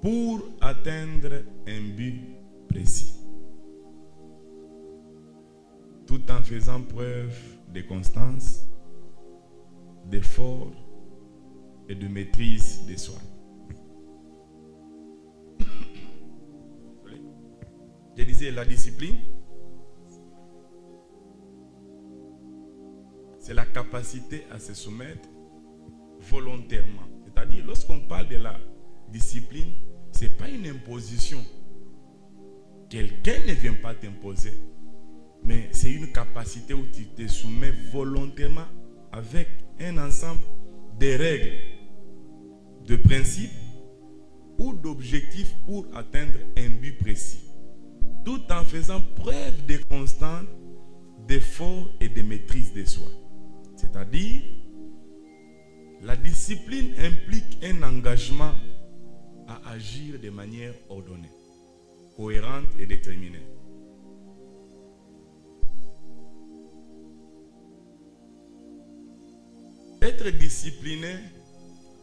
pour atteindre un but précis, tout en faisant preuve de constance, d'effort et de maîtrise de soi. Je disais, la discipline, c'est la capacité à se soumettre volontairement. C'est-à-dire, lorsqu'on parle de la discipline, ce n'est pas une imposition. Quelqu'un ne vient pas t'imposer, mais c'est une capacité où tu te soumets volontairement avec un ensemble de règles, de principes ou d'objectifs pour atteindre un but précis, tout en faisant preuve de constance, d'effort et de maîtrise de soi. C'est-à-dire, la discipline implique un engagement à agir de manière ordonnée, cohérente et déterminée. Être discipliné,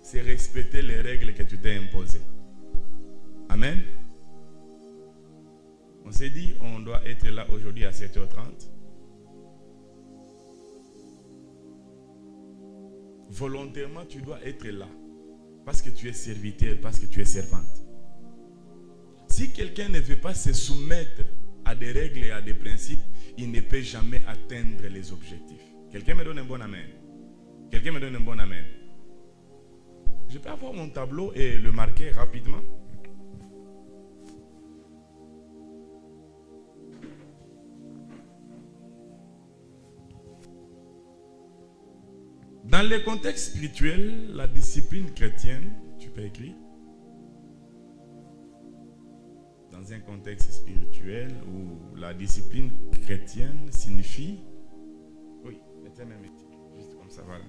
c'est respecter les règles que tu t'es imposées. Amen. On s'est dit, on doit être là aujourd'hui à 7h30. Volontairement, tu dois être là. Parce que tu es serviteur, parce que tu es servante. Si quelqu'un ne veut pas se soumettre à des règles et à des principes, il ne peut jamais atteindre les objectifs. Quelqu'un me donne un bon amen. Quelqu'un me donne un bon amen. Je peux avoir mon tableau et le marquer rapidement. Dans le contexte spirituel, la discipline chrétienne, tu peux écrire, dans un contexte spirituel où la discipline chrétienne signifie, oui, mettez même juste comme ça, voilà.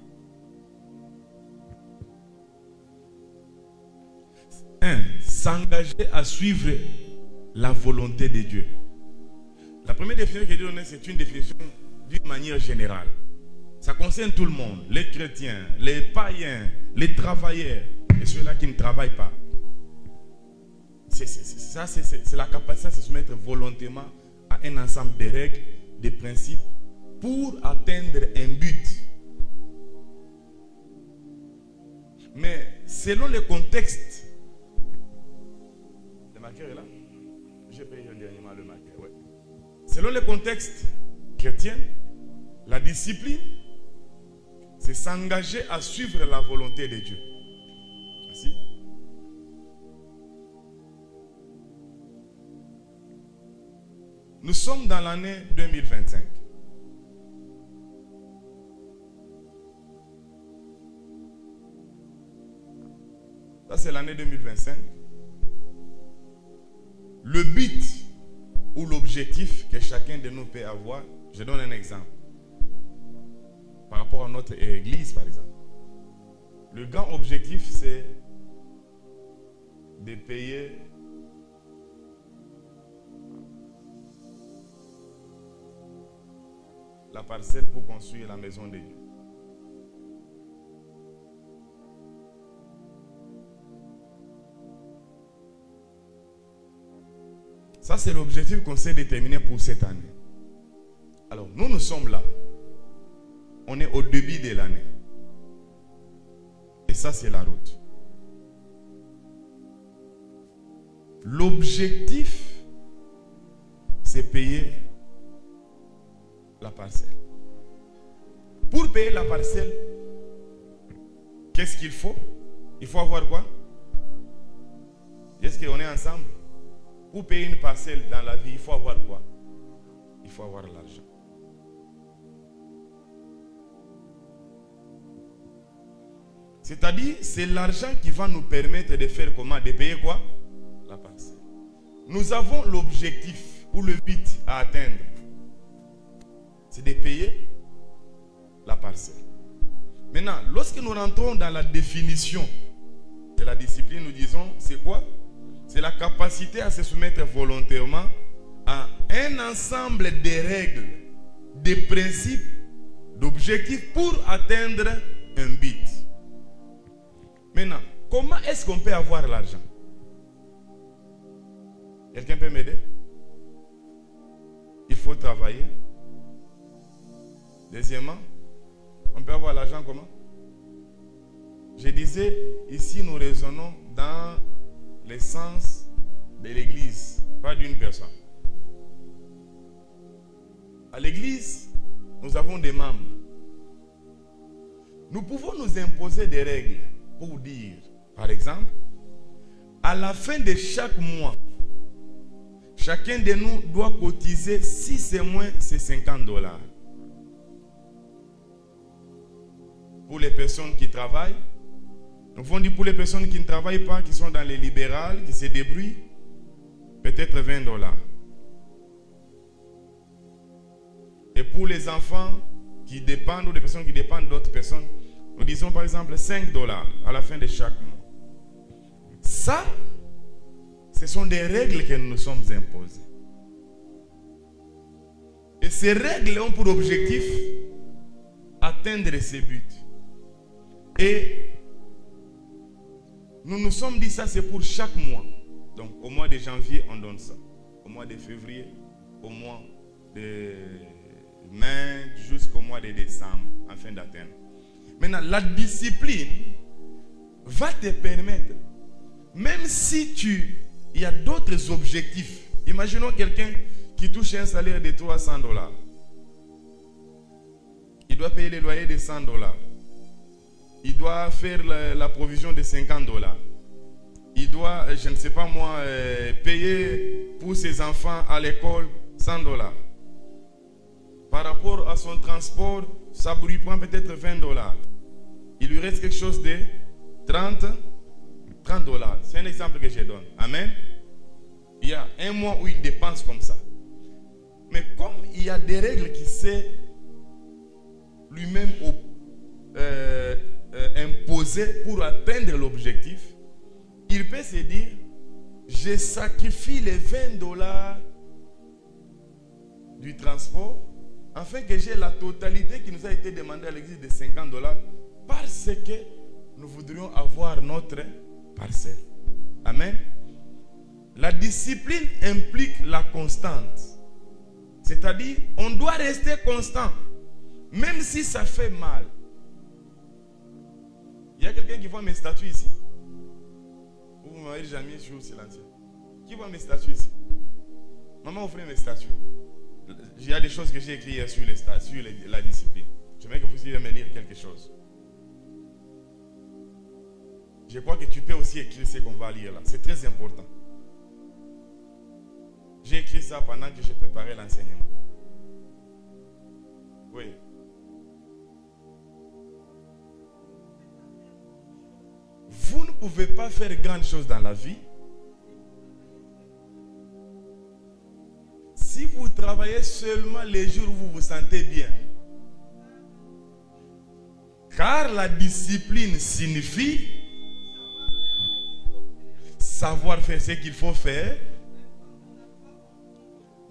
1. S'engager à suivre la volonté de Dieu. La première définition que Dieu donne, c'est une définition d'une manière générale. Ça concerne tout le monde, les chrétiens, les païens, les travailleurs et ceux-là qui ne travaillent pas. C'est la capacité de se soumettre volontairement à un ensemble de règles, de principes pour atteindre un but. Mais selon le contexte, le marqueur est là? J'ai payé dernièrement le marqueur, ouais. Selon le contexte chrétien, la discipline, c'est s'engager à suivre la volonté de Dieu. Merci. Nous sommes dans l'année 2025. Ça, c'est l'année 2025. Le but ou l'objectif que chacun de nous peut avoir, je donne un exemple. Par rapport à notre église, par exemple. Le grand objectif, c'est de payer la parcelle pour construire la maison de Dieu. Ça, c'est l'objectif qu'on s'est déterminé pour cette année. Alors, nous sommes là. On est au début de l'année. Et ça, c'est la route. L'objectif, c'est payer la parcelle. Pour payer la parcelle, qu'est-ce qu'il faut? Il faut avoir quoi? Est-ce qu'on est ensemble? Pour payer une parcelle dans la vie, il faut avoir quoi? Il faut avoir l'argent. C'est-à-dire, c'est l'argent qui va nous permettre de faire comment? De payer quoi? La parcelle. Nous avons l'objectif ou le but à atteindre. C'est de payer la parcelle. Maintenant, lorsque nous rentrons dans la définition de la discipline, nous disons, c'est quoi? C'est la capacité à se soumettre volontairement à un ensemble de règles, de principes, d'objectifs pour atteindre un but. Maintenant, comment est-ce qu'on peut avoir l'argent? Quelqu'un peut m'aider? Il faut travailler. Deuxièmement, on peut avoir l'argent comment? Je disais, ici nous raisonnons dans l'essence de l'église, pas d'une personne. À l'église, nous avons des membres. Nous pouvons nous imposer des règles pour dire, par exemple, à la fin de chaque mois, chacun de nous doit cotiser, si c'est moins, c'est $50. Pour les personnes qui travaillent, nous pouvons dire pour les personnes qui ne travaillent pas, qui sont dans les libérales, qui se débrouillent, peut-être $20. Et pour les enfants qui dépendent, ou les personnes qui dépendent d'autres personnes, nous disons par exemple $5 à la fin de chaque mois. Ça, ce sont des règles que nous nous sommes imposées. Et ces règles ont pour objectif atteindre ces buts. Et nous nous sommes dit ça, c'est pour chaque mois. Donc au mois de janvier, on donne ça. Au mois de février, au mois de mai, jusqu'au mois de décembre, afin d'atteindre. Maintenant, la discipline va te permettre, même si il y a d'autres objectifs. Imaginons quelqu'un qui touche un salaire de $300. Il doit payer les loyers de $100. Il doit faire la provision de $50. Il doit, je ne sais pas moi, payer pour ses enfants à l'école $100. Par rapport à son transport, ça lui prend peut-être $20. Il lui reste quelque chose de $30. C'est un exemple que je donne. Amen. Il y a un mois où il dépense comme ça. Mais comme il y a des règles qui s'est lui-même imposées pour atteindre l'objectif, il peut se dire, je sacrifie les $20 du transport afin que j'ai la totalité qui nous a été demandée à l'église de $50 parce que nous voudrions avoir notre parcelle. Amen. La discipline implique la constance. C'est-à-dire, on doit rester constant, même si ça fait mal. Il y a quelqu'un qui voit mes statuts ici. Vous m'avez jamais joué silencieux. Qui voit mes statuts ici? Maman, offrez mes statuts. Il y a des choses que j'ai écrites sur les statuts, sur la discipline. Je veux que vous ayez me lire quelque chose. Je crois que tu peux aussi écrire ce qu'on va lire là. C'est très important. J'ai écrit ça pendant que je préparais l'enseignement. Oui. Vous ne pouvez pas faire grande chose dans la vie si vous travaillez seulement les jours où vous vous sentez bien. Car la discipline signifie savoir faire ce qu'il faut faire,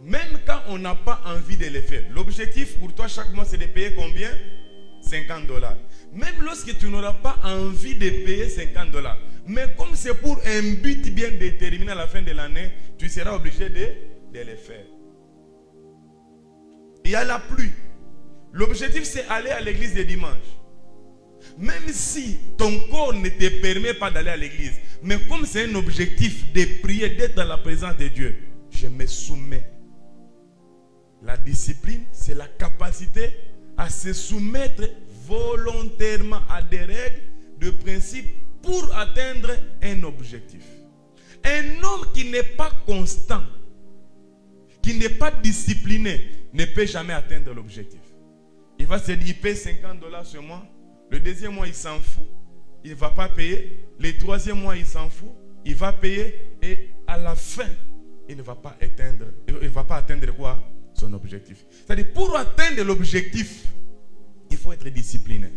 même quand on n'a pas envie de le faire. L'objectif pour toi chaque mois, c'est de payer combien? $50. Même lorsque tu n'auras pas envie de payer $50. Mais comme c'est pour un but bien déterminé à la fin de l'année, tu seras obligé de le faire. Il y a la pluie. L'objectif, c'est aller à l'église le dimanche. Même si ton corps ne te permet pas d'aller à l'église, mais comme c'est un objectif de prier, d'être dans la présence de Dieu, je me soumets. La discipline, c'est la capacité à se soumettre volontairement à des règles, de principes pour atteindre un objectif. Un homme qui n'est pas constant, qui n'est pas discipliné, ne peut jamais atteindre l'objectif. Il va se dire, il paye $50 ce mois. Le deuxième mois, il s'en fout. Il ne va pas payer. Le troisième mois, il s'en fout. Il va payer. Et à la fin, il ne va pas atteindre quoi? Son objectif. C'est-à-dire, pour atteindre l'objectif, il faut être discipliné.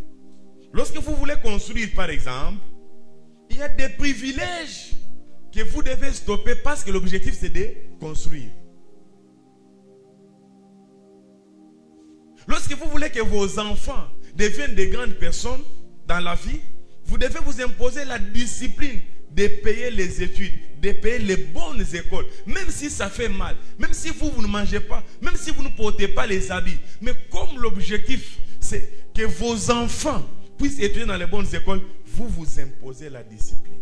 Lorsque vous voulez construire, par exemple, il y a des privilèges que vous devez stopper parce que l'objectif, c'est de construire. Lorsque vous voulez que vos enfants deviennent des grandes personnes dans la vie, vous devez vous imposer la discipline de payer les études, de payer les bonnes écoles, même si ça fait mal, même si vous ne mangez pas, même si vous ne portez pas les habits. Mais comme l'objectif, c'est que vos enfants puissent étudier dans les bonnes écoles, vous vous imposez la discipline.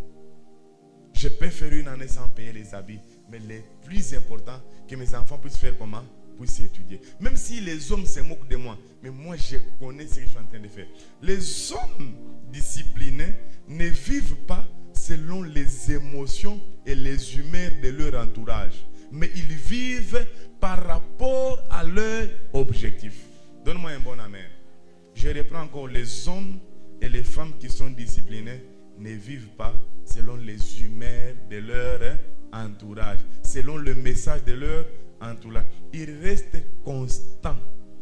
Je peux faire une année sans payer les habits, mais le plus important, que mes enfants puissent faire comment? Puissent étudier. Même si les hommes se moquent de moi, mais moi je connais ce que je suis en train de faire. Les hommes disciplinés ne vivent pas selon les émotions et les humeurs de leur entourage, mais ils vivent par rapport à leur objectif. Donne-moi un bon amen. Je reprends encore, les hommes et les femmes qui sont disciplinés ne vivent pas selon les humeurs de leur entourage, selon le message de leur entourage. Ils restent constants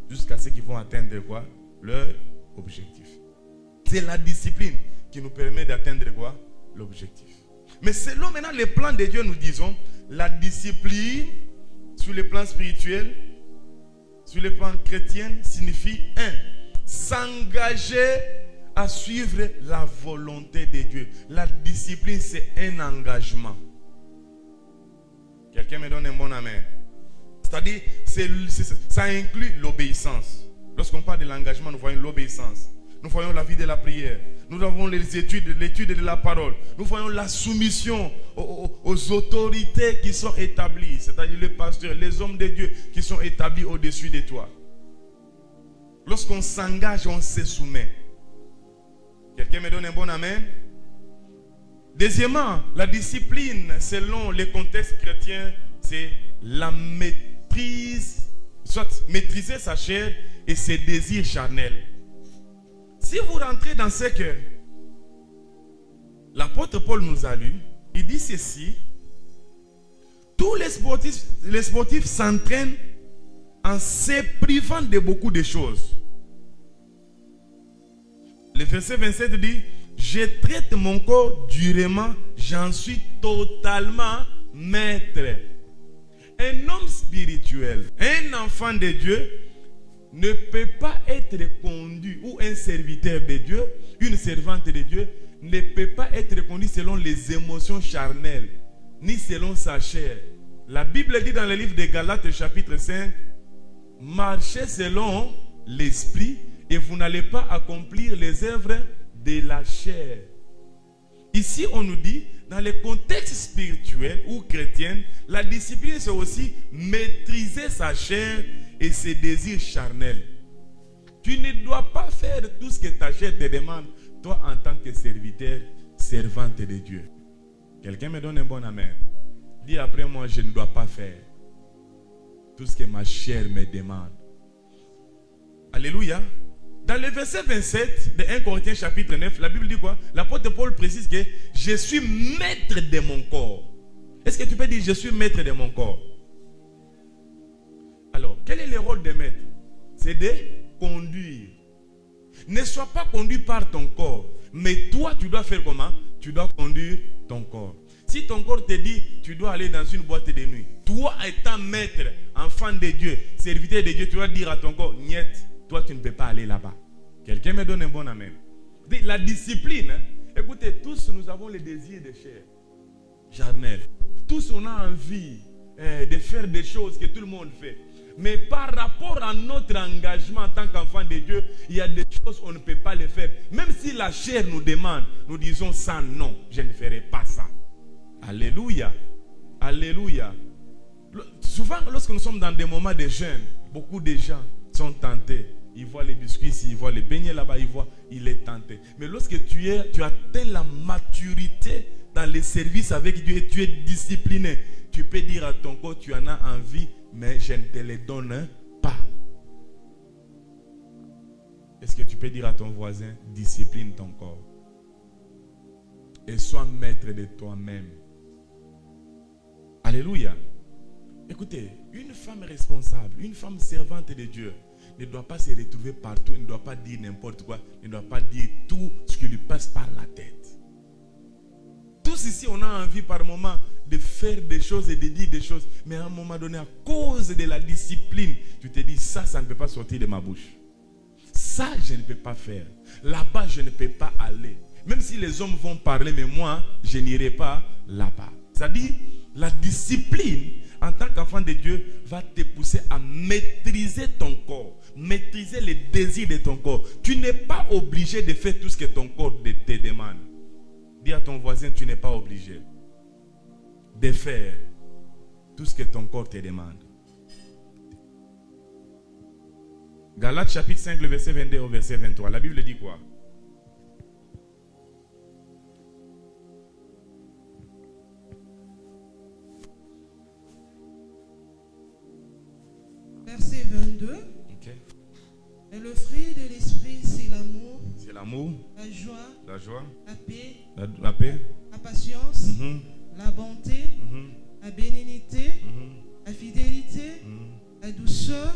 jusqu'à ce qu'ils vont atteindre quoi? Leur objectif. C'est la discipline qui nous permet d'atteindre quoi? L'objectif. Mais selon maintenant les plans de Dieu, nous disons, la discipline sur le plan spirituel, sur le plan chrétien, signifie 1. S'engager à suivre la volonté de Dieu. La discipline, c'est un engagement. Quelqu'un me donne un bon amen. C'est-à-dire, ça inclut l'obéissance. Lorsqu'on parle de l'engagement, nous voyons l'obéissance. Nous voyons la vie de la prière. Nous avons l'étude de la parole. Nous voyons la soumission aux autorités qui sont établies. C'est-à-dire les pasteurs, les hommes de Dieu qui sont établis au-dessus de toi. Lorsqu'on s'engage, on se soumet. Quelqu'un me donne un bon amen? Deuxièmement, la discipline, selon les contextes chrétiens, c'est la maîtrise, soit maîtriser sa chair et ses désirs charnels. Si vous rentrez dans ce que l'apôtre Paul nous a lu, il dit ceci: tous les sportifs s'entraînent en se privant de beaucoup de choses. Le verset 27 dit: je traite mon corps durement, j'en suis totalement maître. Un homme spirituel, un enfant de Dieu, ne peut pas être conduit, ou un serviteur de Dieu, une servante de Dieu, ne peut pas être conduit selon les émotions charnelles, ni selon sa chair. La Bible dit dans le livre de Galates, chapitre 5, marchez selon l'esprit et vous n'allez pas accomplir les œuvres de la chair. Ici, on nous dit, dans le contexte spirituel ou chrétien, la discipline, c'est aussi maîtriser sa chair et ses désirs charnels. Tu ne dois pas faire tout ce que ta chair te demande, toi en tant que serviteur, servante de Dieu. Quelqu'un me donne un bon amen. Dis après moi, je ne dois pas faire tout ce que ma chair me demande. Alléluia. Dans le verset 27 de 1 Corinthiens chapitre 9, la Bible dit quoi? L'apôtre Paul précise que je suis maître de mon corps. Est-ce que tu peux dire je suis maître de mon corps? Alors, quel est le rôle de maître? C'est de conduire. Ne sois pas conduit par ton corps, mais toi tu dois faire comment? Tu dois conduire ton corps. Si ton corps te dit tu dois aller dans une boîte de nuit, toi étant maître, enfant de Dieu, serviteur de Dieu, tu dois dire à ton corps, niet, toi tu ne peux pas aller là-bas. Quelqu'un me donne un bon amen. La discipline, écoutez, tous nous avons les désirs de chair, charnel. Tous on a envie de faire des choses que tout le monde fait. Mais par rapport à notre engagement en tant qu'enfant de Dieu, il y a des choses qu'on ne peut pas les faire. Même si la chair nous demande, nous disons ça, non, je ne ferai pas ça. Alléluia. Alléluia. Souvent, lorsque nous sommes dans des moments de jeûne, beaucoup de gens sont tentés. Ils voient les biscuits ici, ils voient les beignets là-bas, il est tenté. Mais lorsque tu atteins la maturité dans les services avec Dieu et tu es discipliné, tu peux dire à ton corps, tu en as envie, mais je ne te les donne pas. Est-ce que tu peux dire à ton voisin, discipline ton corps et sois maître de toi-même? Alléluia. Écoutez, une femme responsable, une femme servante de Dieu ne doit pas se retrouver partout, ne doit pas dire n'importe quoi, ne doit pas dire tout ce qui lui passe par la tête. Tous ici, on a envie par moment de faire des choses et de dire des choses, mais à un moment donné, à cause de la discipline, tu te dis, ça ne peut pas sortir de ma bouche. Ça, je ne peux pas faire. Là-bas, je ne peux pas aller. Même si les hommes vont parler, mais moi, je n'irai pas là-bas. C'est-à-dire, la discipline, en tant qu'enfant de Dieu, va te pousser à maîtriser ton corps, maîtriser les désirs de ton corps. Tu n'es pas obligé de faire tout ce que ton corps te demande. Dis à ton voisin, tu n'es pas obligé de faire tout ce que ton corps te demande. Galates chapitre 5, le verset 22 au verset 23. La Bible dit quoi? Verset 22. Okay. Et le fruit de l'esprit, c'est l'amour. C'est l'amour, La joie, la paix, la paix, la patience, la bonté, la bénignité, la fidélité, la douceur,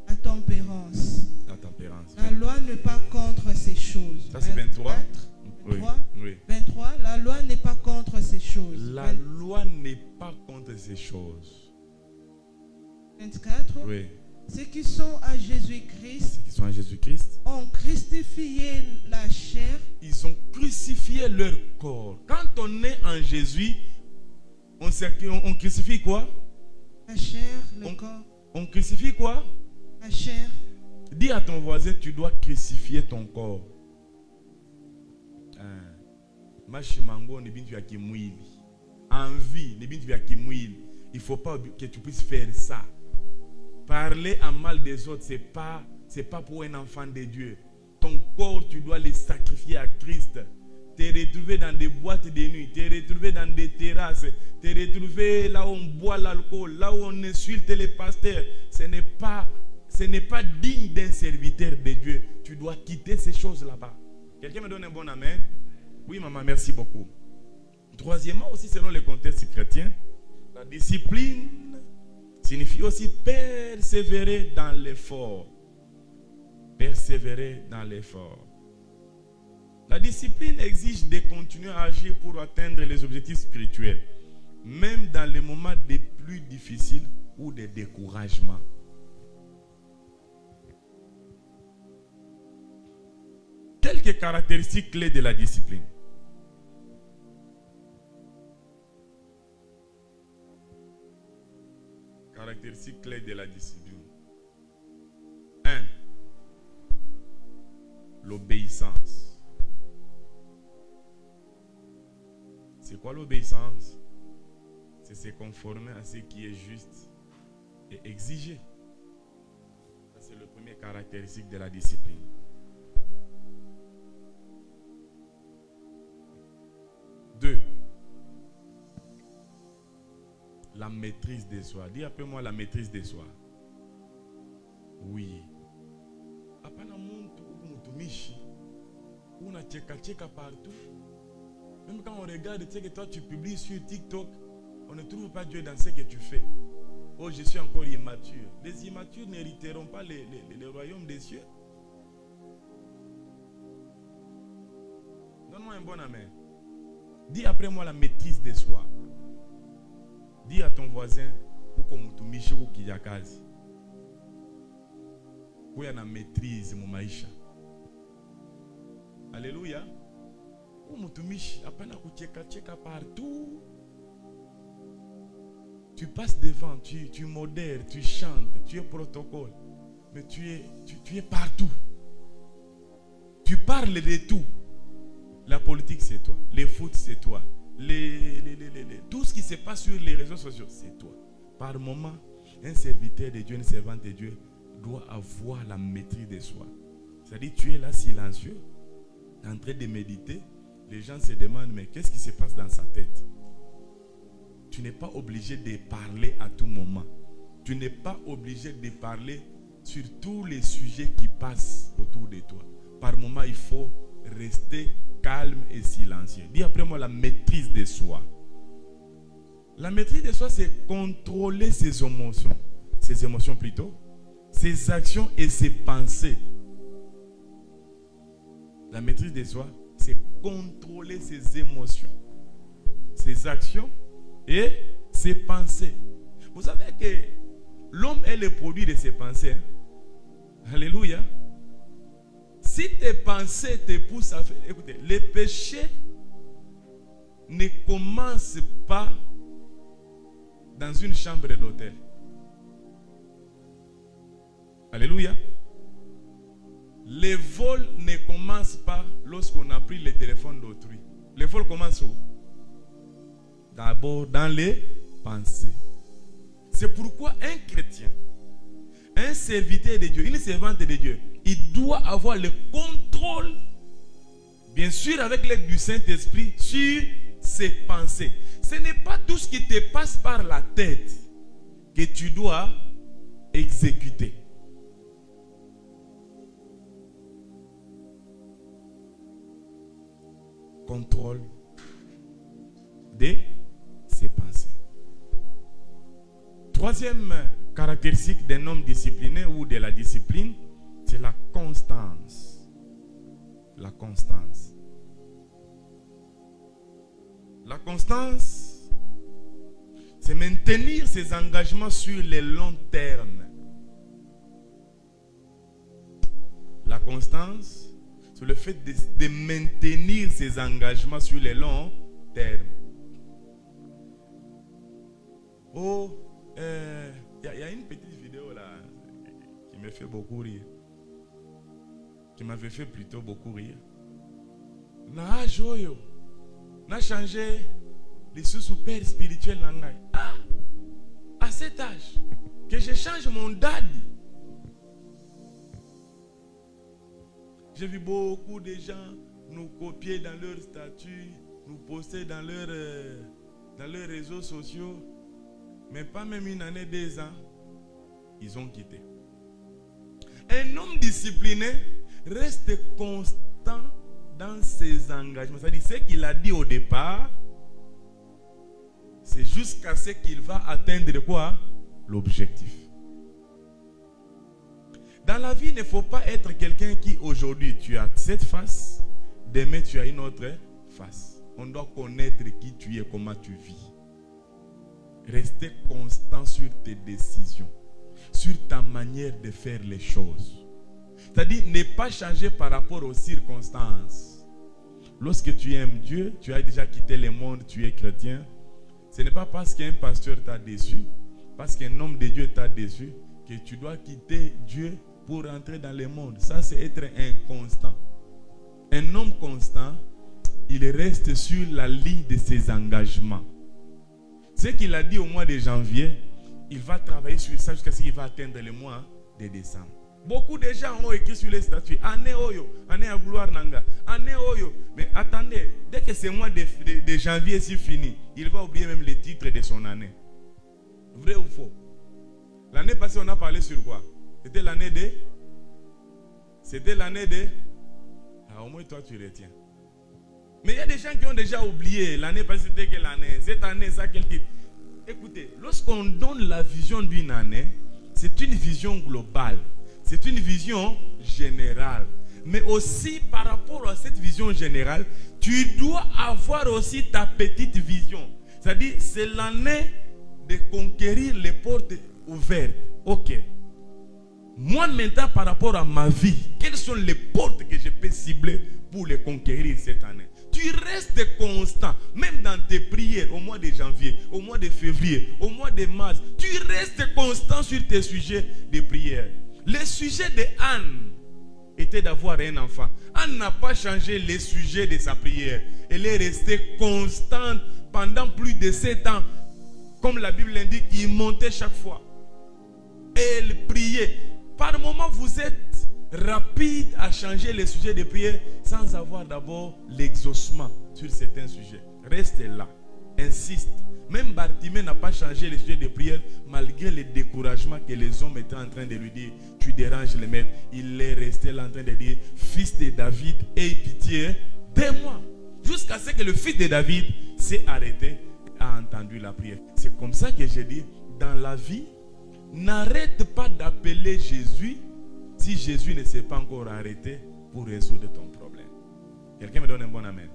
la tempérance. la tempérance. La loi n'est pas contre ces choses. Ça c'est 23. 23, Oui. 23, la loi n'est pas contre ces choses. La loi n'est pas contre ces choses. 24, Oui. ceux qui sont à Jésus-Christ Ceux qui sont en Jésus-Christ, ont crucifié la chair. ils ont crucifié leur corps. Quand on est en Jésus, on crucifie quoi? La chair, le corps, On crucifie quoi? la chair. Dis à ton voisin, tu dois crucifier ton corps. Machimango ne bintu ya kimwili. Envie ne bintu ya kimwili. Il ne faut pas que tu puisses faire ça. Parler en mal des autres, c'est pas pour un enfant de Dieu. Ton corps, tu dois le sacrifier à Christ. Te retrouver dans des boîtes de nuit, te retrouver dans des terrasses, te retrouver là où on boit l'alcool, là où on insulte les pasteurs. Ce n'est pas digne d'un serviteur de Dieu. Tu dois quitter ces choses là-bas. Quelqu'un me donne un bon amen? Oui, maman, merci beaucoup. Troisièmement, aussi selon le contexte chrétien, la discipline signifie aussi persévérer dans l'effort. Persévérer dans l'effort. La discipline exige de continuer à agir pour atteindre les objectifs spirituels, même dans les moments les plus difficiles ou de découragement. Quelques caractéristiques clés de la discipline. Caractéristiques clés de la discipline. 1. L'obéissance. C'est quoi l'obéissance? C'est se conformer à ce qui est juste et exigé. Ça, c'est le premier caractéristique de la discipline. 2. La maîtrise de soi. Dis après moi la maîtrise de soi. Oui. Hapana muntu mtumishi unacheka partout. Même quand on regarde, tu sais que toi tu publies sur TikTok, on ne trouve pas Dieu dans ce que tu fais. Oh, je suis encore immature. Les immatures n'hériteront pas le royaume des cieux. Donne-moi un bon amen. Dis après moi la maîtrise de soi. Dis à ton voisin, uko mtumishi ukijakazi. Kuya na maîtrise mu maisha. Alléluia. Mtumishi hapana kucheka partout. Tu passes devant, tu modères, tu chantes, tu es protocole, mais tu es partout. Tu parles de tout. La politique c'est toi, les foot c'est toi, tout ce qui se passe sur les réseaux sociaux c'est toi. Par moment, un serviteur de Dieu, une servante de Dieu doit avoir la maîtrise de soi. C'est-à-dire tu es là silencieux, en train de méditer. Les gens se demandent, mais qu'est-ce qui se passe dans sa tête? Tu n'es pas obligé de parler à tout moment. Tu n'es pas obligé de parler sur tous les sujets qui passent autour de toi. Par moment, il faut rester calme et silencieux. Dis après moi la maîtrise de soi. La maîtrise de soi, c'est contrôler ses émotions plutôt, ses actions et ses pensées. La maîtrise de soi, c'est contrôler ses émotions, ses actions et ses pensées. Vous savez que l'homme est le produit de ses pensées. Alléluia. Si tes pensées te poussent à faire... Écoutez, les péchés ne commencent pas dans une chambre d'hôtel. Alléluia. Les vols ne commencent pas lorsqu'on a pris le téléphone d'autrui. Les vols commencent où? D'abord dans les pensées. C'est pourquoi un chrétien, un serviteur de Dieu, une servante de Dieu, il doit avoir le contrôle, bien sûr avec l'aide du Saint-Esprit, sur ses pensées. Ce n'est pas tout ce qui te passe par la tête que tu dois exécuter. Contrôle de ses pensées. Troisième caractéristique d'un homme discipliné ou de la discipline, c'est la constance. La constance. La constance, c'est maintenir ses engagements sur le long terme. La constance, c'est le fait de maintenir ses engagements sur le long terme. Oh, y a une petite vidéo là qui me fait beaucoup rire. Qui m'avait fait plutôt beaucoup rire. Na joyo. Na changé les super spirituels. Ah, à cet âge, que je change mon dad. J'ai vu beaucoup de gens nous copier dans leur statut, nous poster dans leurs réseaux sociaux. Mais pas même une année, 2 ans, ils ont quitté. Un homme discipliné reste constant dans ses engagements. C'est-à-dire, ce qu'il a dit au départ, c'est jusqu'à ce qu'il va atteindre quoi? L'objectif. Dans la vie, il ne faut pas être quelqu'un qui, aujourd'hui, tu as cette face, demain, tu as une autre face. On doit connaître qui tu es, comment tu vis. Rester constant sur tes décisions, sur ta manière de faire les choses. C'est-à-dire, ne pas changer par rapport aux circonstances. Lorsque tu aimes Dieu, tu as déjà quitté le monde, tu es chrétien. Ce n'est pas parce qu'un pasteur t'a déçu, parce qu'un homme de Dieu t'a déçu, que tu dois quitter Dieu pour entrer dans le monde. Ça, c'est être inconstant. Un homme constant, il reste sur la ligne de ses engagements. Ce qu'il a dit au mois de janvier, il va travailler sur ça jusqu'à ce qu'il va atteindre le mois de décembre. Beaucoup de gens ont écrit sur les statuts, année Oyo, année à gloire Nanga, année Oyo. Mais attendez, dès que ce mois de janvier est fini, il va oublier même les titres de son année. Vrai ou faux? L'année passée, on a parlé sur quoi? C'était l'année de... Ah, au moins toi tu retiens. Mais il y a des gens qui ont déjà oublié. L'année passée, c'était quelle année? Cette année, ça, quel titre? Écoutez, lorsqu'on donne la vision d'une année, c'est une vision globale. C'est une vision générale. Mais aussi, par rapport à cette vision générale, tu dois avoir aussi ta petite vision. C'est-à-dire, c'est l'année de conquérir les portes ouvertes. Ok. Moi, maintenant, par rapport à ma vie, quelles sont les portes que je peux cibler pour les conquérir cette année? Tu restes constant, même dans tes prières au mois de janvier, au mois de février, au mois de mars. Tu restes constant sur tes sujets de prière. Le sujet de Anne était d'avoir un enfant. Anne n'a pas changé les sujets de sa prière. Elle est restée constante pendant plus de 7 ans. Comme la Bible l'indique, il montait chaque fois. Elle priait. Par moment, vous êtes rapide à changer les sujets de prière sans avoir d'abord l'exaucement sur certains sujets. Reste là, insiste. Même Bartimée n'a pas changé les sujets de prière malgré le découragement que les hommes étaient en train de lui dire. Tu déranges les maîtres. Il est resté là en train de dire, fils de David, aie pitié de moi. Jusqu'à ce que le fils de David s'est arrêté et a entendu la prière. C'est comme ça que j'ai dit, dans la vie, n'arrête pas d'appeler Jésus si Jésus ne s'est pas encore arrêté pour résoudre ton problème. Quelqu'un me donne un bon amen.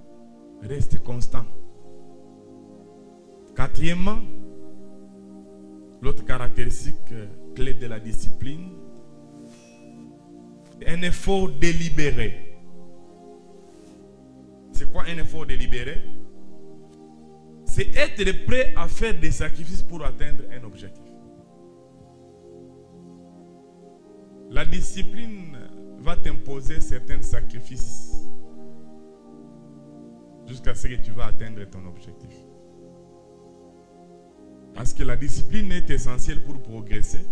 Reste constant. Quatrièmement, l'autre caractéristique clé de la discipline, Un effort délibéré. C'est quoi un effort délibéré? C'est être prêt à faire des sacrifices pour atteindre un objectif. La discipline va t'imposer certains sacrifices jusqu'à ce que tu vas atteindre ton objectif. Parce que la discipline est essentielle pour progresser,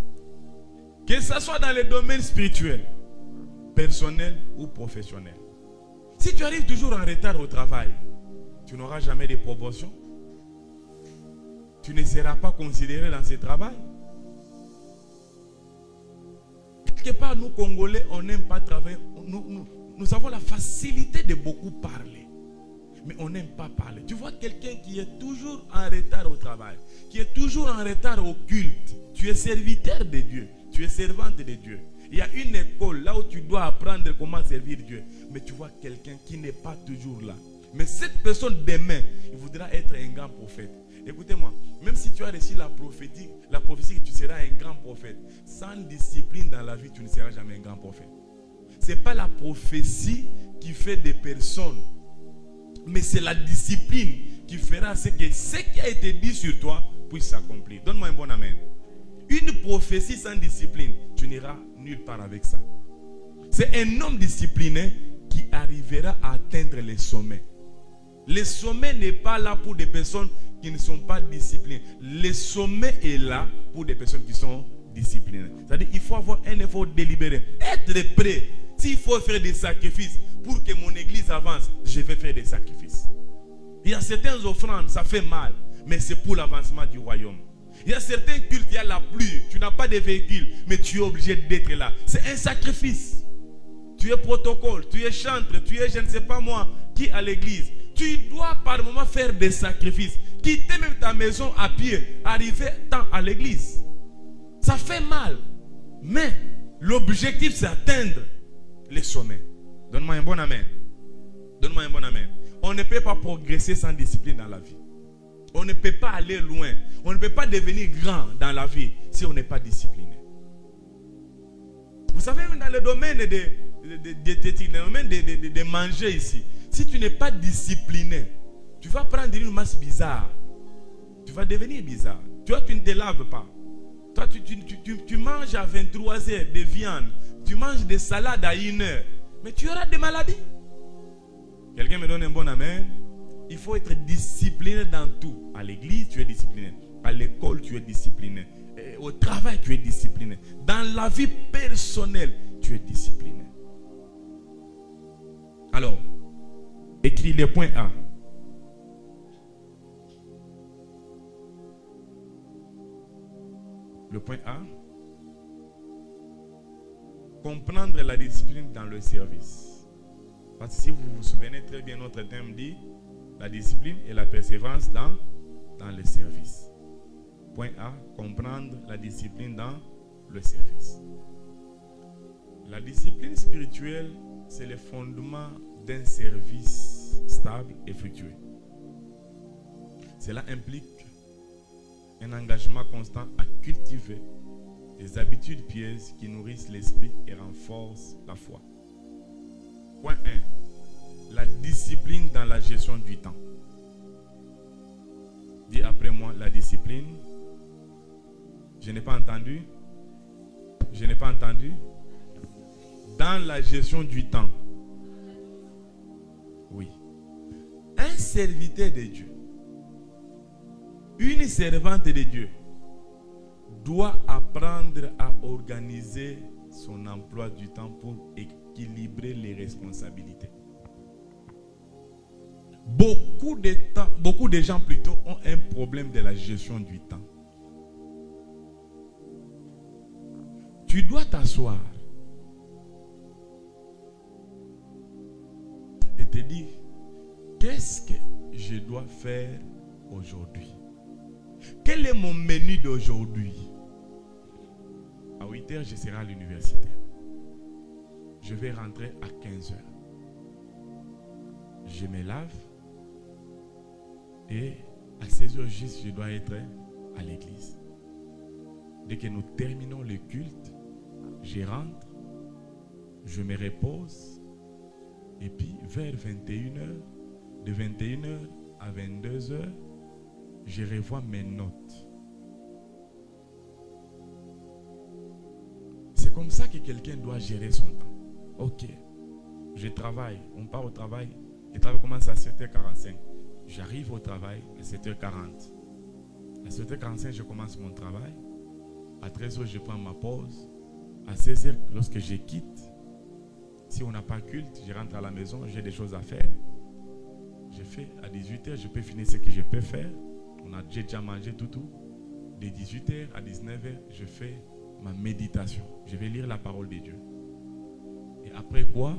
que ce soit dans les domaines spirituels, personnels ou professionnels. Si tu arrives toujours en retard au travail, tu n'auras jamais de promotion. Tu ne seras pas considéré dans ce travail. Quelque part, nous Congolais, on n'aime pas travailler. Nous avons la facilité de beaucoup parler. Mais on n'aime pas parler. Tu vois quelqu'un qui est toujours en retard au travail, qui est toujours en retard au culte. Tu es serviteur de Dieu. Tu es servante de Dieu. Il y a une école là où tu dois apprendre comment servir Dieu. Mais tu vois quelqu'un qui n'est pas toujours là. Mais cette personne demain, il voudra être un grand prophète. Écoutez-moi, même si tu as reçu la prophétie que tu seras un grand prophète, sans discipline dans la vie, tu ne seras jamais un grand prophète. Ce n'est pas la prophétie qui fait des personnes, mais c'est la discipline qui fera ce qui a été dit sur toi puisse s'accomplir. Donne-moi un bon amen. Une prophétie sans discipline, tu n'iras nulle part avec ça. C'est un homme discipliné qui arrivera à atteindre les sommets. Le sommet n'est pas là pour des personnes qui ne sont pas disciplinées. Le sommet est là pour des personnes qui sont disciplinées. C'est-à-dire qu'il faut avoir un effort délibéré. Être prêt. S'il faut faire des sacrifices pour que mon église avance, je vais faire des sacrifices. Il y a certaines offrandes, ça fait mal, mais c'est pour l'avancement du royaume. Il y a certains cultes, il y a la pluie, tu n'as pas de véhicule, mais tu es obligé d'être là. C'est un sacrifice. Tu es protocole, tu es chantre, tu es je ne sais pas moi qui à l'église. Tu dois par moment faire des sacrifices. Quitter même ta maison à pied, arriver tant à l'église. Ça fait mal. Mais l'objectif c'est atteindre les sommets. Donne-moi un bon amen. Donne-moi un bon amen. On ne peut pas progresser sans discipline dans la vie. On ne peut pas aller loin. On ne peut pas devenir grand dans la vie si on n'est pas discipliné. Vous savez, même dans le domaine de diététique, dans le domaine de manger ici, si tu n'es pas discipliné, tu vas prendre une masse bizarre. Tu vas devenir bizarre. Toi, tu ne te laves pas. Toi, tu manges à 23h de viande. Tu manges des salades à 1h. Mais tu auras des maladies. Quelqu'un me donne un bon amen. Il faut être discipliné dans tout. À l'église, tu es discipliné. À l'école, tu es discipliné. Au travail, tu es discipliné. Dans la vie personnelle, tu es discipliné. Alors, écris les points A. Le point A. Comprendre la discipline dans le service. Parce que si vous vous souvenez très bien, notre thème dit la discipline et la persévérance dans le service. Point A. Comprendre la discipline dans le service. La discipline spirituelle, c'est le fondement d'un service stable et fructueux. Cela implique un engagement constant à cultiver des habitudes pieuses qui nourrissent l'esprit et renforcent la foi. Point 1. La discipline dans la gestion du temps. Dis après moi, la discipline. Je n'ai pas entendu. Je n'ai pas entendu. Dans la gestion du temps. Oui. Un serviteur de Dieu, une servante de Dieu doit apprendre à organiser son emploi du temps pour équilibrer les responsabilités. Beaucoup de gens plutôt ont un problème de la gestion du temps. Tu dois t'asseoir et te dire, qu'est-ce que je dois faire aujourd'hui? Quel est mon menu d'aujourd'hui? À 8h, je serai à l'université. Je vais rentrer à 15h. Je me lave et à 16h juste, je dois être à l'église. Dès que nous terminons le culte, je rentre je me repose. Et puis vers 21h, de 21h à 22h, je revois mes notes. C'est comme ça que quelqu'un doit gérer son temps. Ok, je travaille, on part au travail. Le travail commence à 7h45. J'arrive au travail à 7h40. À 7h45, je commence mon travail. À 13h, je prends ma pause. À 16h, lorsque je quitte, si on n'a pas culte, je rentre à la maison, j'ai des choses à faire. Je fais à 18h, je peux finir ce que je peux faire. J'ai déjà mangé tout. De 18h à 19h, je fais ma méditation. Je vais lire la parole de Dieu. Et après quoi,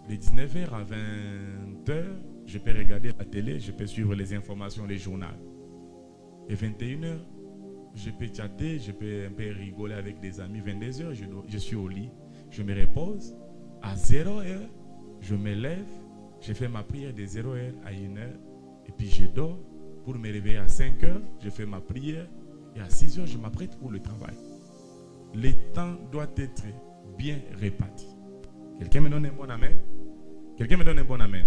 de 19h à 20h, je peux regarder la télé, je peux suivre les informations, les journaux. Et 21h, je peux chatter, je peux un peu rigoler avec des amis. 22h, je suis au lit, je me repose. À 0h, je me lève, je fais ma prière de 0h à 1h. Et puis je dors pour me réveiller à 5h, je fais ma prière. Et à 6h, je m'apprête pour le travail. Le temps doit être bien réparti. Quelqu'un me donne un bon amen? Quelqu'un me donne un bon amen?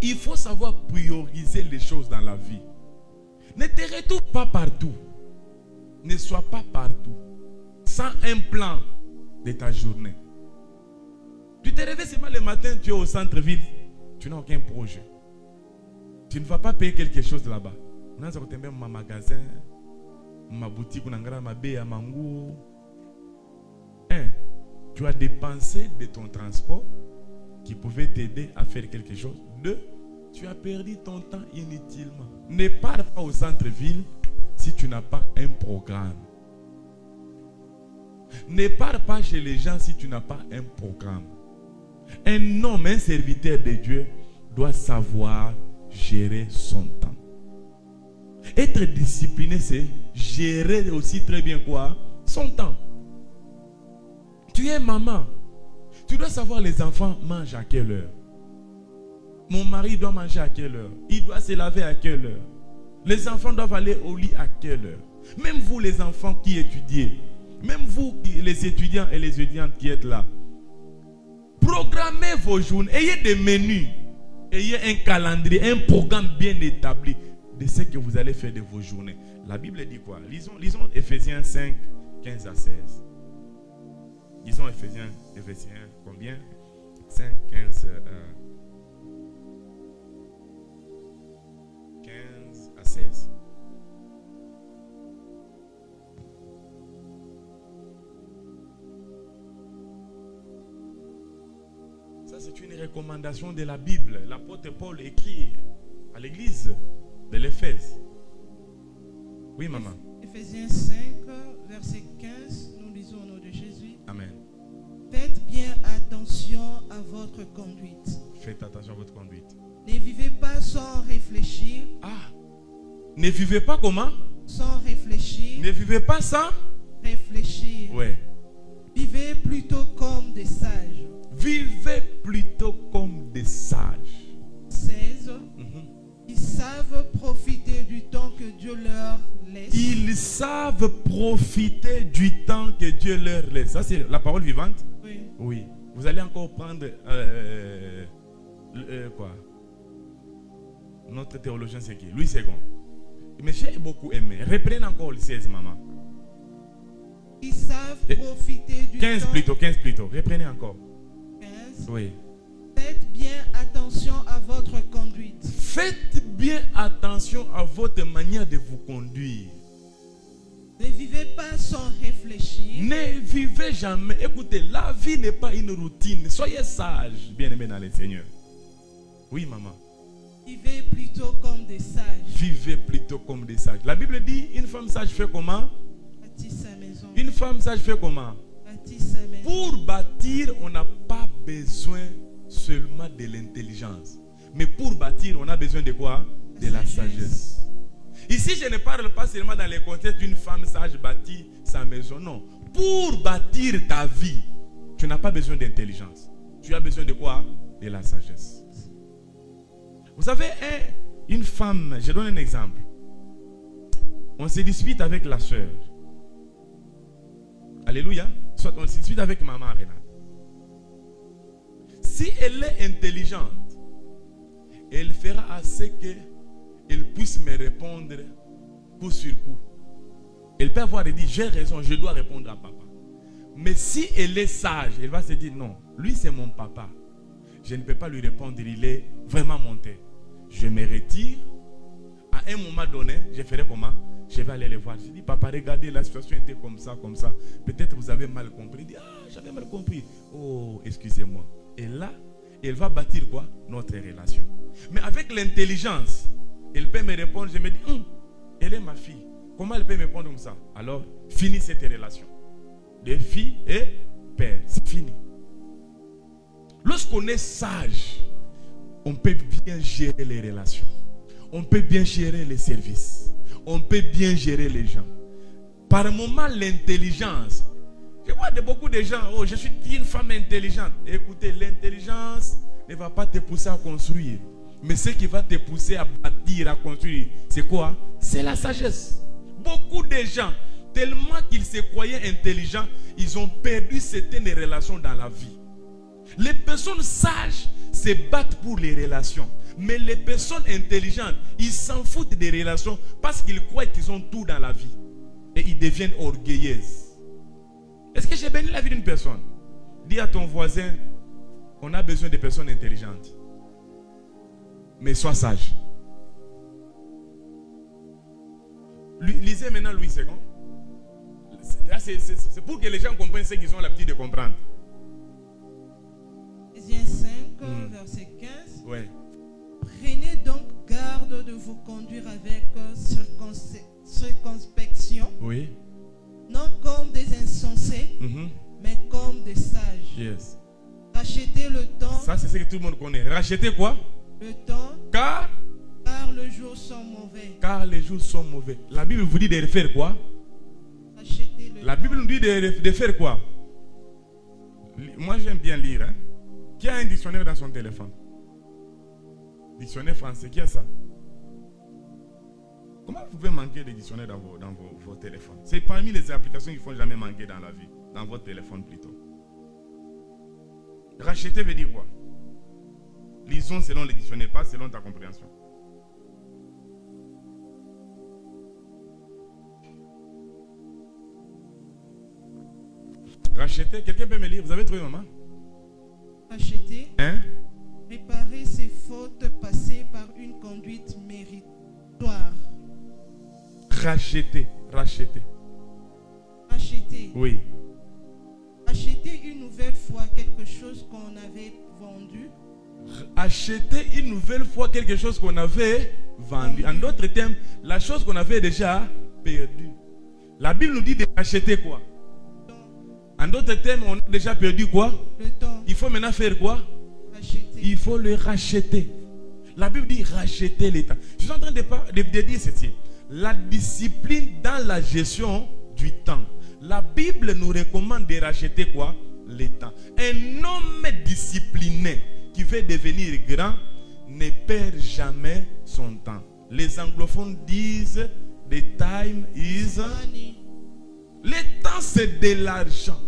Il faut savoir prioriser les choses dans la vie. Ne te retrouve pas partout. Ne sois pas partout. Sans un plan de ta journée. Tu te réveilles seulement le matin, tu es au centre-ville. Tu n'as aucun projet. Tu ne vas pas payer quelque chose là-bas. On a un magasin, ma boutique, ma bé à mango. Tu as dépensé de ton transport qui pouvait t'aider à faire quelque chose. 2, tu as perdu ton temps inutilement. Ne pars pas au centre-ville si tu n'as pas un programme. Ne pars pas chez les gens si tu n'as pas un programme. Un homme, un serviteur de Dieu doit savoir gérer son temps. Être discipliné, c'est gérer aussi très bien quoi? Son temps. Tu es maman. Tu dois savoir les enfants mangent à quelle heure. Mon mari doit manger à quelle heure. Il doit se laver à quelle heure. Les enfants doivent aller au lit à quelle heure. Même vous les enfants qui étudiez. Même vous les étudiants et les étudiantes qui êtes là. Programmez vos journées. Ayez des menus. Ayez un calendrier, un programme bien établi de ce que vous allez faire de vos journées. La Bible dit quoi? Lisons Ephésiens 5, 15 à 16. Lisons Ephésiens combien? 5, 15 à 16. Ça, c'est une recommandation de la Bible. L'apôtre Paul écrit à l'église de l'Éphèse. Oui, maman. Ephésiens 5, verset 15, nous lisons au nom de Jésus. Amen. Faites bien attention à votre conduite. Faites attention à votre conduite. Ne vivez pas sans réfléchir. Ah, ne vivez pas comment? Sans réfléchir. Ne vivez pas sans réfléchir. Ouais. Vivez plutôt comme des sages. Vivez plutôt comme des sages. 16. Ils savent profiter du temps que Dieu leur laisse. Ils savent profiter du temps que Dieu leur laisse. Ça, c'est la parole vivante? Oui. Oui. Vous allez encore prendre quoi? Notre théologien, c'est qui? Louis II. Mais j'ai beaucoup aimé. Reprenez encore le 16, maman. Ils savent profiter du 15 temps. 15 plutôt. Reprenez encore. 15. Oui. Faites bien attention à votre conduite. Faites bien attention à votre manière de vous conduire. Ne vivez pas sans réfléchir. Ne vivez jamais. Écoutez, la vie n'est pas une routine. Soyez sages, bien-aimés dans le Seigneur. Oui, maman. Vivez plutôt comme des sages. Vivez plutôt comme des sages. La Bible dit, une femme sage fait comment? Bâtit sa maison. Une femme sage fait comment? Bâtit sa maison. Pour bâtir, on n'a pas besoin seulement de l'intelligence. Mais pour bâtir, on a besoin de quoi? De la sagesse. Ici, je ne parle pas seulement dans le contexte d'une femme sage bâtit sa maison. Non. Pour bâtir ta vie, tu n'as pas besoin d'intelligence. Tu as besoin de quoi? De la sagesse. Vous savez, une femme, je donne un exemple. On se dispute avec la soeur. Alléluia. Soit on se dispute avec maman Renate. si elle est intelligente, elle fera assez qu'elle puisse me répondre coup sur coup. Elle peut avoir dit, j'ai raison, je dois répondre à papa. Mais si elle est sage, elle va se dire, non, lui c'est mon papa. Je ne peux pas lui répondre, il est vraiment monté. Je me retire. À un moment donné, je ferai comment? Je vais aller le voir. Je dis, papa, regardez, la situation était comme ça, comme ça. Peut-être vous avez mal compris. Il dit, ah, j'avais mal compris. Oh, excusez-moi. Et là, elle va bâtir quoi? Notre relation. Mais avec l'intelligence, elle peut me répondre, je me dis, elle est ma fille. Comment elle peut me répondre comme ça? Alors, finis cette relation. De fille et père. C'est fini. Lorsqu'on est sage, on peut bien gérer les relations. On peut bien gérer les services. On peut bien gérer les gens. Par moment, l'intelligence. Je vois beaucoup de gens, oh, je suis une femme intelligente. Écoutez, l'intelligence ne va pas te pousser à construire. Mais ce qui va te pousser à bâtir, à construire, c'est quoi? C'est la sagesse. Beaucoup de gens, tellement qu'ils se croyaient intelligents, ils ont perdu certaines relations dans la vie. Les personnes sages se battent pour les relations. Mais les personnes intelligentes, ils s'en foutent des relations parce qu'ils croient qu'ils ont tout dans la vie. Et ils deviennent orgueilleuses. Est-ce que j'ai béni la vie d'une personne? Dis à ton voisin, on a besoin de personnes intelligentes. Mais sois sage. Lisez maintenant Louis II. C'est pour que les gens comprennent ce qu'ils ont l'habitude de comprendre. Éphésiens 5, verset 15. Ouais. Prenez donc garde de vous conduire avec circonspection, Oui. non comme des insensés, mais comme des sages. Yes. Rachetez le temps. Ça, c'est ce que tout le monde connaît. Racheter quoi? Le temps. Car les jours sont mauvais. Car les jours sont mauvais. La Bible vous dit de faire quoi? Rachetez le La Bible nous dit de faire quoi? Moi, j'aime bien lire. Hein? Qui a un dictionnaire dans son téléphone? Dictionnaire français, qui a ça? Comment vous pouvez manquer de dictionnaire dans vos téléphones? C'est parmi les applications qui ne font jamais manquer dans la vie. Dans votre téléphone plutôt. Racheter veut dire quoi? Lisons selon le dictionnaire, pas selon ta compréhension. Racheter, quelqu'un peut me lire? Vous avez trouvé, maman? Racheter. Hein? Réparer ses fautes passées par une conduite méritoire. Racheter. Racheter. Oui. Acheter une nouvelle fois quelque chose qu'on avait vendu. Acheter une nouvelle fois quelque chose qu'on avait vendu. En d'autres termes, la chose qu'on avait déjà perdue. La Bible nous dit de racheter quoi? En d'autres termes, on a déjà perdu quoi? Le temps. Il faut maintenant faire quoi? Racheter. Il faut le racheter. La Bible dit racheter le temps. Je suis en train de dire ceci. La discipline dans la gestion du temps. La Bible nous recommande de racheter quoi? Le temps. Un homme discipliné qui veut devenir grand ne perd jamais son temps. Les anglophones disent the time is Money. le temps, c'est de l'argent.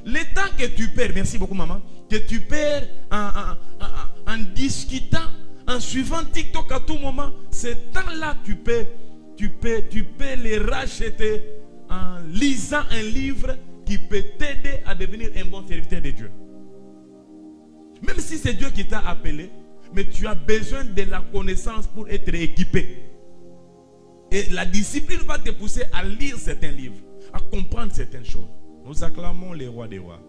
Le temps que tu perds, merci beaucoup maman, que tu perds en discutant, en suivant TikTok à tout moment, ce temps-là, tu peux les racheter en lisant un livre qui peut t'aider à devenir un bon serviteur de Dieu. Même si c'est Dieu qui t'a appelé, mais tu as besoin de la connaissance pour être équipé. Et la discipline va te pousser à lire certains livres, à comprendre certaines choses. Nous acclamons les rois des rois.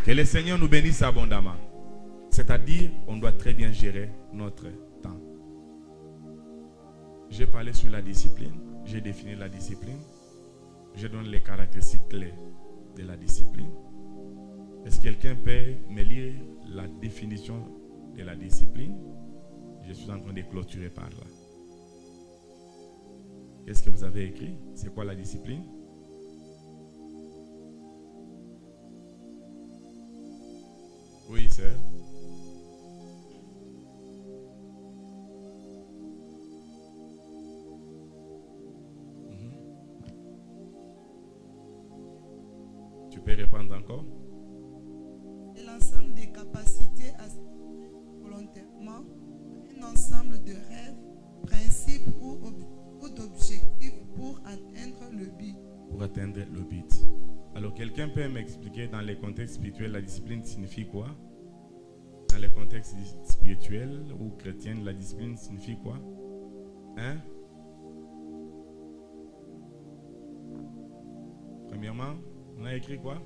Que le Seigneur nous bénisse abondamment. C'est-à-dire, on doit très bien gérer notre temps. J'ai parlé sur la discipline. J'ai défini la discipline. Je donne les caractéristiques clés de la discipline. Est-ce que quelqu'un peut me lire la définition de la discipline? Je suis en train de clôturer par là. Qu'est-ce que vous avez écrit? C'est quoi la discipline? Oui, sœur. Tu peux répondre encore? atteindre le but. Alors, quelqu'un peut m'expliquer dans les contextes spirituels, la discipline signifie quoi? Dans les contextes spirituels ou chrétiens, la discipline signifie quoi? Hein? Premièrement, on a écrit quoi?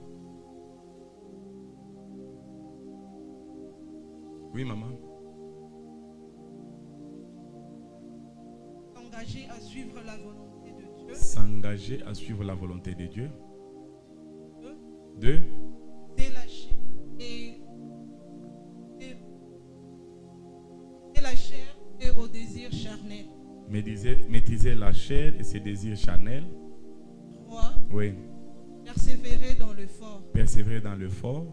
Oui, maman. S'engager à suivre la volonté de Dieu. S'engager à suivre la volonté de Dieu. Deux. Délacher et la chair et au désir charnel. Maîtriser la chair et ses désirs charnels. 3. Oui. Persévérer dans l'effort. Persévérer dans l'effort.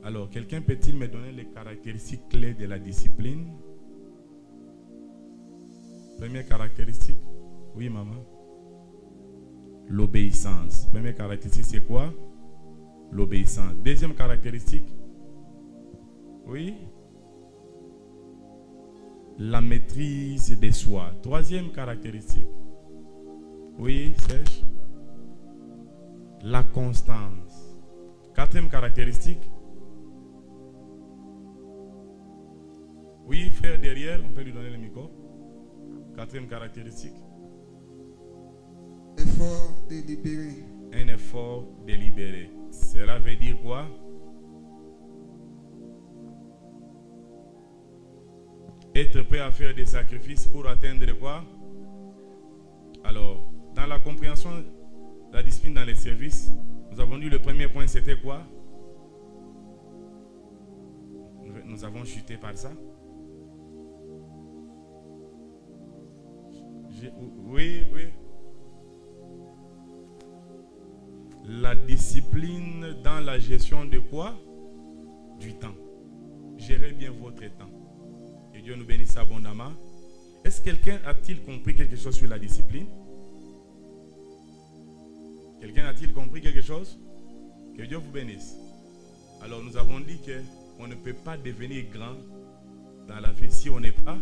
Alors, quelqu'un peut-il me donner les caractéristiques clés de la discipline? Première caractéristique. Oui, maman. L'obéissance. Première caractéristique, c'est quoi? L'obéissance. Deuxième caractéristique. Oui. La maîtrise de soi. Troisième caractéristique. Oui, Serge. La constance. Quatrième caractéristique. Oui, frère derrière, on peut lui donner le micro. Quatrième caractéristique. Effort délibéré. Un effort délibéré. Cela veut dire quoi? Être prêt à faire des sacrifices pour atteindre quoi? Alors, dans la compréhension de la discipline dans les services, nous avons dit le premier point, c'était quoi? Nous avons chuté par ça. Oui. La discipline dans la gestion de quoi? Du temps. Gérez bien votre temps. Que Dieu nous bénisse abondamment. Est-ce que quelqu'un a-t-il compris quelque chose sur la discipline? Quelqu'un a-t-il compris quelque chose? Que Dieu vous bénisse. Alors nous avons dit qu'on ne peut pas devenir grand dans la vie si on n'est pas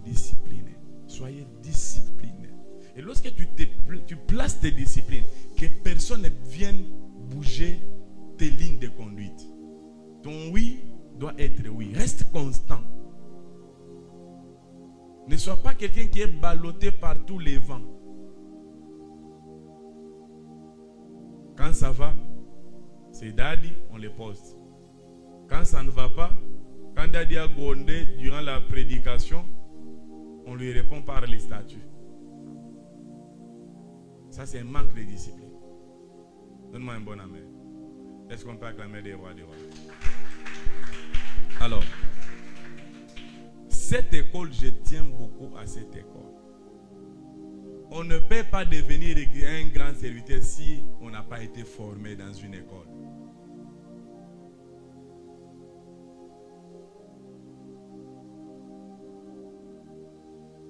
discipliné. Soyez discipliné. Et lorsque tu places tes disciplines, que personne ne vienne bouger tes lignes de conduite. Ton oui doit être oui. Reste constant. Ne sois pas quelqu'un qui est ballotté par tous les vents. Quand ça va, c'est Daddy, on les poste. Quand ça ne va pas, quand Daddy a grondé durant la prédication, on lui répond par les statuts. Ça, c'est un manque de discipline. Donne-moi un bon amen. Est-ce qu'on peut acclamer des rois des rois? Alors, cette école, je tiens beaucoup à cette école. On ne peut pas devenir un grand serviteur si on n'a pas été formé dans une école.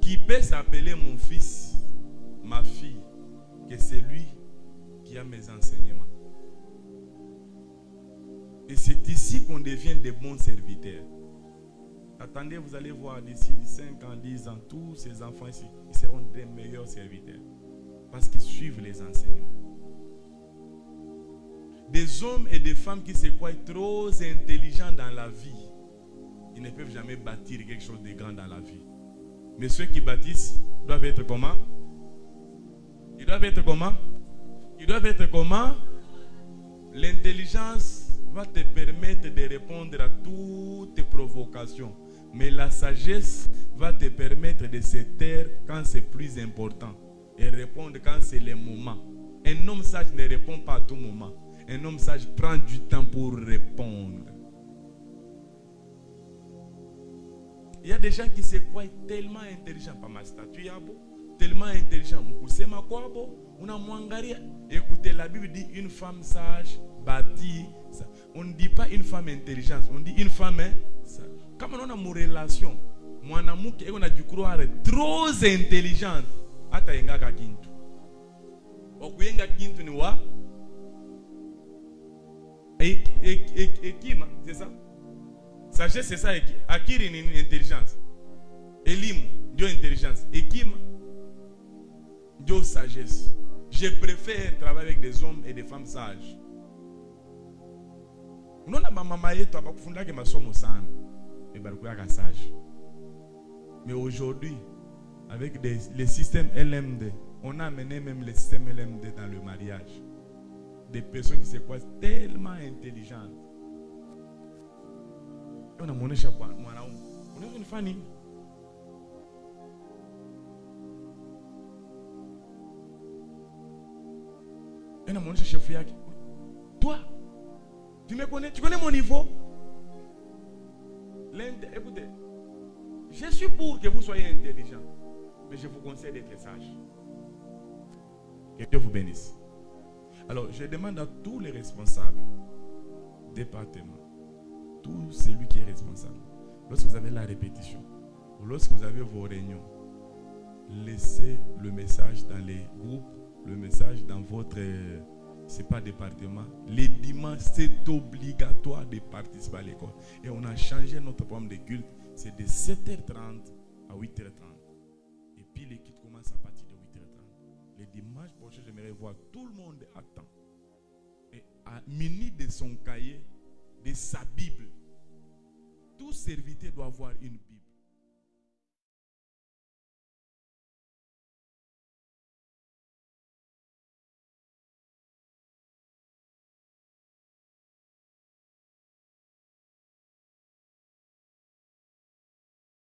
Qui peut s'appeler mon fils, ma fille, que c'est lui qui a mes enseignements. Et c'est ici qu'on devient des bons serviteurs. Attendez, vous allez voir d'ici 5 ans, 10 ans, tous ces enfants ici, ils seront des meilleurs serviteurs. Parce qu'ils suivent les enseignements. Des hommes et des femmes qui se croient trop intelligents dans la vie, ils ne peuvent jamais bâtir quelque chose de grand dans la vie. Mais ceux qui bâtissent doivent être comment? Ils doivent être comment? Ils doivent être comment? L'intelligence va te permettre de répondre à toutes tes provocations. Mais la sagesse va te permettre de se taire quand c'est plus important. Et répondre quand c'est le moment. Un homme sage ne répond pas à tout moment. Un homme sage prend du temps pour répondre. Il y a des gens qui se croient tellement intelligents. Pas ma statue, tellement intelligents. Écoutez, la Bible dit une femme sage bâtit. On ne dit pas une femme intelligente, on dit une femme sage. Comme on a une relation, mon amour on a dû croire trop intelligente. Ata yenga ka kintu. Okuyenga kintu ni wa? Ekima, c'est ça? Sagesse, c'est ça. Akiri ni intelligence. Elimu, Dieu intelligence. Ekima, Dieu sagesse. Je préfère travailler avec des hommes et des femmes sages. Non, la maman yetu abakufunda ke masomo sana. Mais balikuwa ka sage. Mais aujourd'hui, avec les systèmes LMD, on a amené même les systèmes LMD dans le mariage. Des personnes qui se croient tellement intelligentes. On a monné chaque fois. On est une famille. On a monné chez Fiak. Toi, tu me connais, tu connais mon niveau. Écoutez, je suis pour que vous soyez intelligent, mais je vous conseille d'être sage. Que Dieu vous bénisse. Alors, je demande à tous les responsables, départements, tout celui qui est responsable, lorsque vous avez la répétition, ou lorsque vous avez vos réunions, laissez le message dans les groupes, le message dans votre, c'est pas département. Les dimanches, c'est obligatoire de participer à l'école. Et on a changé notre programme de culte, c'est de 7h30 à 8h30. Et puis les cultes commencent à partir de 8h30. Les dimanches prochains, j'aimerais voir tout le monde à temps. Et à muni de son cahier, de sa Bible. Tout serviteur doit avoir une Bible.